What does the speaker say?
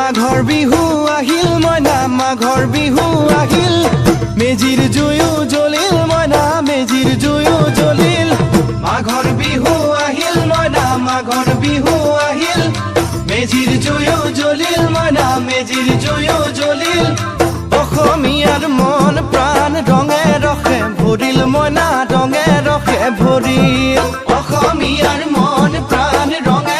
মাঘৰ বিহু আহিল মইনা মাঘৰ বিহু আহিল মেজিৰ জুয়ো জ্বলিল মইনা মেজিৰ জুয়ো জ্বলিল মাঘৰ বিহু আহিল মইনা মাঘৰ বিহু আহিল মেজিৰ জুয়ো জ্বলিল মইনা মেজিৰ জুয়ো জ্বলিল অসমীয়াৰ মন প্ৰাণ ৰঙে ৰসে ভৰিল মইনা ৰঙে ৰসে ভৰিল অসমীয়াৰ মন প্ৰাণ ৰঙে